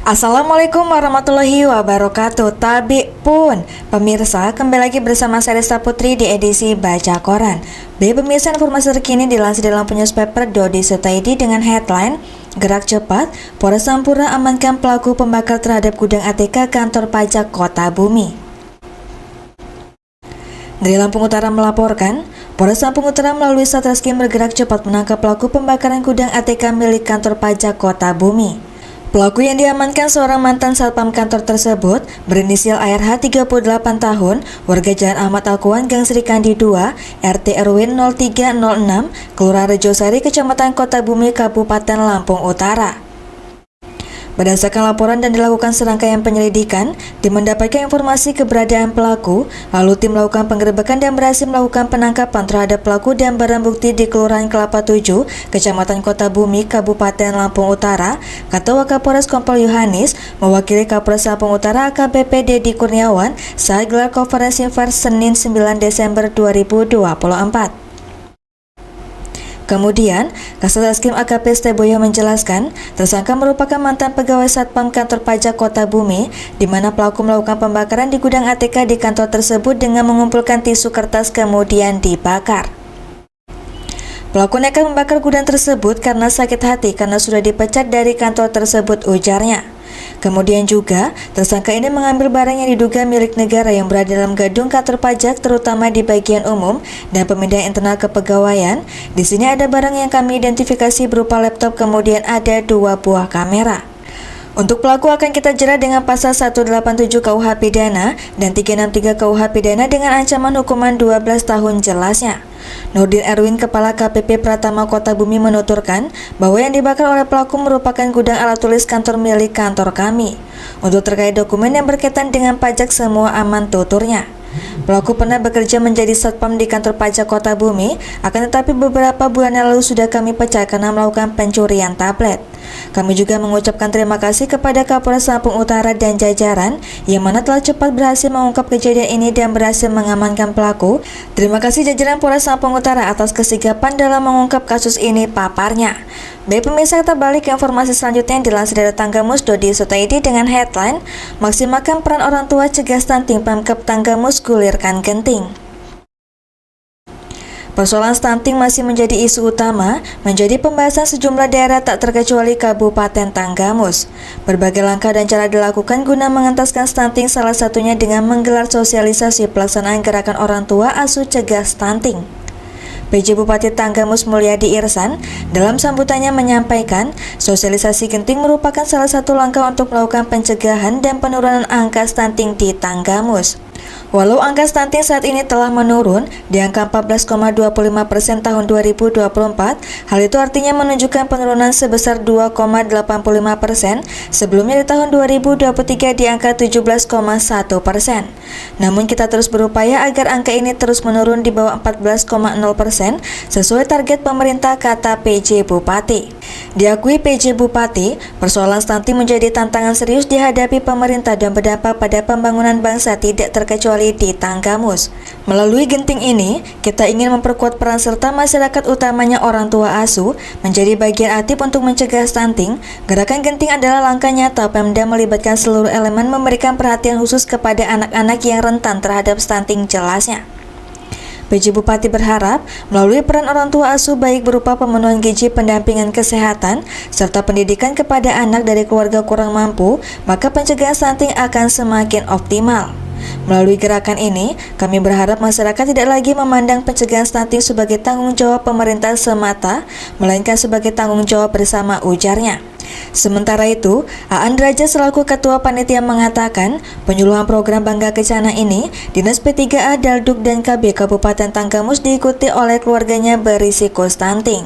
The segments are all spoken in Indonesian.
Assalamualaikum warahmatullahi wabarakatuh. Tabi pun pemirsa, kembali lagi bersama saya Desta Putri di edisi Baca Koran. Pemirsa, informasi terkini dilansir dalam newspaper.doi.id dengan headline Gerak cepat, Polres Sampurna amankan pelaku pembakar terhadap gudang ATK kantor pajak Kota Bumi. Dari Lampung Utara melaporkan, Polres Lampung Utara melalui Satreskrim bergerak cepat menangkap pelaku pembakaran gudang ATK milik kantor pajak Kota Bumi. Pelaku yang diamankan seorang mantan satpam kantor tersebut berinisial ARH 38 tahun, warga Jalan Ahmad Alkuan, Gang Serikandi 2, RT RW 0306, Kelurahan Rejosari, Kecamatan Kota Bumi, Kabupaten Lampung Utara. Berdasarkan laporan dan dilakukan serangkaian penyelidikan, tim mendapatkan informasi keberadaan pelaku, lalu tim melakukan penggerebekan dan berhasil melakukan penangkapan terhadap pelaku dan barang bukti di Kelurahan Kelapa 7, Kecamatan Kota Bumi, Kabupaten Lampung Utara, kata Wakapolres Kompol Yohanis, mewakili Kapolres Lampung Utara AKBP Dedi Kurniawan saat gelar konferensi pers Senin 9 Desember 2024. Kemudian, Kasat Reskrim AKP Steboyo menjelaskan, tersangka merupakan mantan pegawai Satpam Kantor Pajak Kota Bumi, di mana pelaku melakukan pembakaran di gudang ATK di kantor tersebut dengan mengumpulkan tisu kertas kemudian dibakar. Pelaku nekat membakar gudang tersebut karena sakit hati karena sudah dipecat dari kantor tersebut, ujarnya. Kemudian juga, tersangka ini mengambil barang yang diduga milik negara yang berada dalam gedung kantor pajak, terutama di bagian umum dan pemindahan internal kepegawaian. Di sini ada barang yang kami identifikasi berupa laptop, kemudian ada 2 buah kamera. Untuk pelaku akan kita jerat dengan pasal 187 KUH Pidana dan 363 KUH Pidana dengan ancaman hukuman 12 tahun, jelasnya. Nurdin Erwin, Kepala KPP Pratama Kota Bumi, menuturkan bahwa yang dibakar oleh pelaku merupakan gudang alat tulis kantor milik kantor kami. Untuk terkait dokumen yang berkaitan dengan pajak semua aman, tuturnya. Pelaku pernah bekerja menjadi satpam di kantor pajak Kota Bumi, akan tetapi beberapa bulan yang lalu sudah kami pecat karena melakukan pencurian tablet. Kami juga mengucapkan terima kasih kepada Kapolres Lampung Utara dan jajaran yang mana telah cepat berhasil mengungkap kejadian ini dan berhasil mengamankan pelaku. Terima kasih jajaran Polres Lampung Utara atas kesigapan dalam mengungkap kasus ini, paparnya. Baik pemirsa, kita balik ke informasi selanjutnya yang dilansir dari tanggamus.doi.id dengan headline Maksimalkan peran orang tua cegah stunting, Pemkab Tanggamus gulirkan genting. Persoalan stunting masih menjadi isu utama, menjadi pembahasan sejumlah daerah tak terkecuali Kabupaten Tanggamus. Berbagai langkah dan cara dilakukan guna mengentaskan stunting, salah satunya dengan menggelar sosialisasi pelaksanaan gerakan orang tua asuh cegah stunting. PJ Bupati Tanggamus Mulyadi Irsan dalam sambutannya menyampaikan, sosialisasi genting merupakan salah satu langkah untuk melakukan pencegahan dan penurunan angka stunting di Tanggamus. Walau angka stunting saat ini telah menurun di angka 14,25% tahun 2024, hal itu artinya menunjukkan penurunan sebesar 2,85%, sebelumnya di tahun 2023 di angka 17,1%. Namun kita terus berupaya agar angka ini terus menurun di bawah 14,0% sesuai target pemerintah, kata PJ Bupati. Diakui PJ Bupati, persoalan stunting menjadi tantangan serius dihadapi pemerintah dan berdampak pada pembangunan bangsa tidak terkecuali di Tanggamus. Melalui genting ini, kita ingin memperkuat peran serta masyarakat, utamanya orang tua asuh, menjadi bagian aktif untuk mencegah stunting. Gerakan genting adalah langkah nyata Pemda melibatkan seluruh elemen memberikan perhatian khusus kepada anak-anak yang rentan terhadap stunting, jelasnya. PJ Bupati berharap melalui peran orang tua asuh baik berupa pemenuhan gizi, pendampingan kesehatan, serta pendidikan kepada anak dari keluarga kurang mampu, maka pencegahan stunting akan semakin optimal. Melalui gerakan ini, kami berharap masyarakat tidak lagi memandang pencegahan stunting sebagai tanggung jawab pemerintah semata, melainkan sebagai tanggung jawab bersama, ujarnya. Sementara itu, Aan Derajat selaku Ketua Panitia mengatakan, penyuluhan program Bangga Kencana ini, Dinas P3A, Dalduk, dan KB Kabupaten Tanggamus diikuti oleh keluarganya berisiko stunting.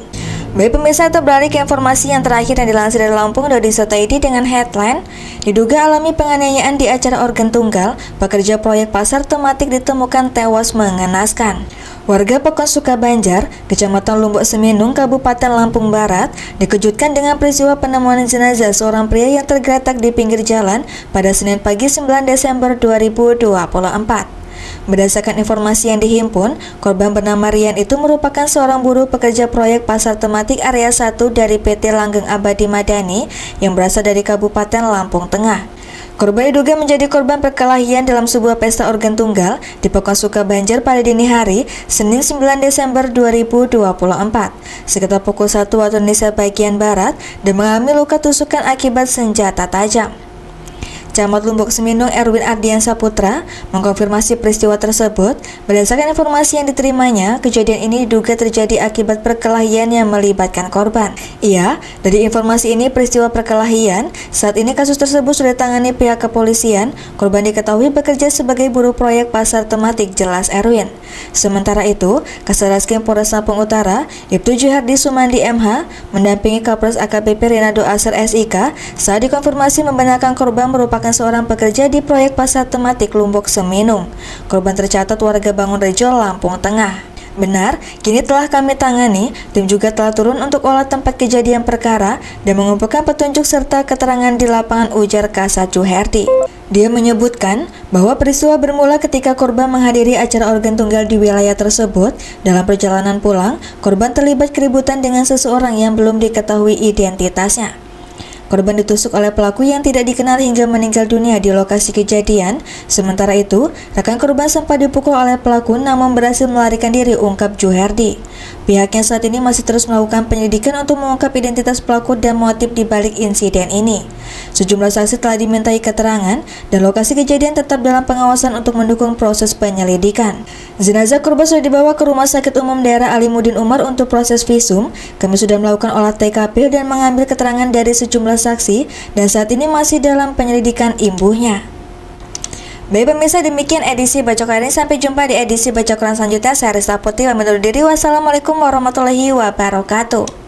Baik pemirsa, kita beralih ke informasi yang terakhir yang dilansir dari Lampung.doi.id dengan headline Diduga alami penganiayaan di acara organ tunggal, pekerja proyek pasar tematik ditemukan tewas, mengenaskan. Warga Pekon Sukabanjar, Kecamatan Lumbuk Seminung, Kabupaten Lampung Barat, dikejutkan dengan peristiwa penemuan jenazah seorang pria yang tergeletak di pinggir jalan pada Senin pagi 9 Desember 2024. Berdasarkan informasi yang dihimpun, korban bernama Rian itu merupakan seorang buruh pekerja proyek pasar tematik area 1 dari PT Langgeng Abadi Madani yang berasal dari Kabupaten Lampung Tengah. Korban diduga menjadi korban perkelahian dalam sebuah pesta organ tunggal di Pekon Sukabanjar pada dini hari, Senin 9 Desember 2024, sekitar pukul 1 waktu Indonesia bagian Barat, dan mengalami luka tusukan akibat senjata tajam. Camat Lumbuk Seminung Erwin Ardian Saputra mengkonfirmasi peristiwa tersebut. Berdasarkan informasi yang diterimanya, kejadian ini diduga terjadi akibat perkelahian yang melibatkan korban. Dari informasi ini peristiwa perkelahian, saat ini kasus tersebut sudah ditangani pihak kepolisian. Korban diketahui bekerja sebagai buruh proyek pasar tematik, jelas Erwin. Sementara itu, Kasarreskrim Polres Lampung Utara, Ibtu Juhardi Sumandi MH, mendampingi Kapolres AKBP Rinaldo Asar SIK saat dikonfirmasi membenarkan korban merupakan seorang pekerja di proyek pasar tematik Lumbuk Seminung. Korban tercatat warga Bangunrejo, Lampung Tengah. Benar, kini telah kami tangani. Tim juga telah turun untuk olah tempat kejadian perkara dan mengumpulkan petunjuk serta keterangan di lapangan, ujar Kasat Juhardi. Dia menyebutkan bahwa peristiwa bermula ketika korban menghadiri acara organ tunggal di wilayah tersebut. Dalam perjalanan pulang, korban terlibat keributan dengan seseorang yang belum diketahui identitasnya. Korban ditusuk oleh pelaku yang tidak dikenal hingga meninggal dunia di lokasi kejadian. Sementara itu, rekan korban sempat dipukul oleh pelaku namun berhasil melarikan diri, ungkap Juhardi. Pihaknya saat ini masih terus melakukan penyelidikan untuk mengungkap identitas pelaku dan motif di balik insiden ini. Sejumlah saksi telah dimintai keterangan dan lokasi kejadian tetap dalam pengawasan untuk mendukung proses penyelidikan. Jenazah korban sudah dibawa ke Rumah Sakit Umum Daerah Alimuddin Umar untuk proses visum. Kami sudah melakukan olah TKP dan mengambil keterangan dari sejumlah saksi dan saat ini masih dalam penyelidikan imbuhnya. Baik pemirsa, demikian edisi Bacok hari ini. Sampai jumpa di edisi Bacok selanjutnya. Saya Rista Putri pamit undur diri. Wassalamualaikum warahmatullahi wabarakatuh.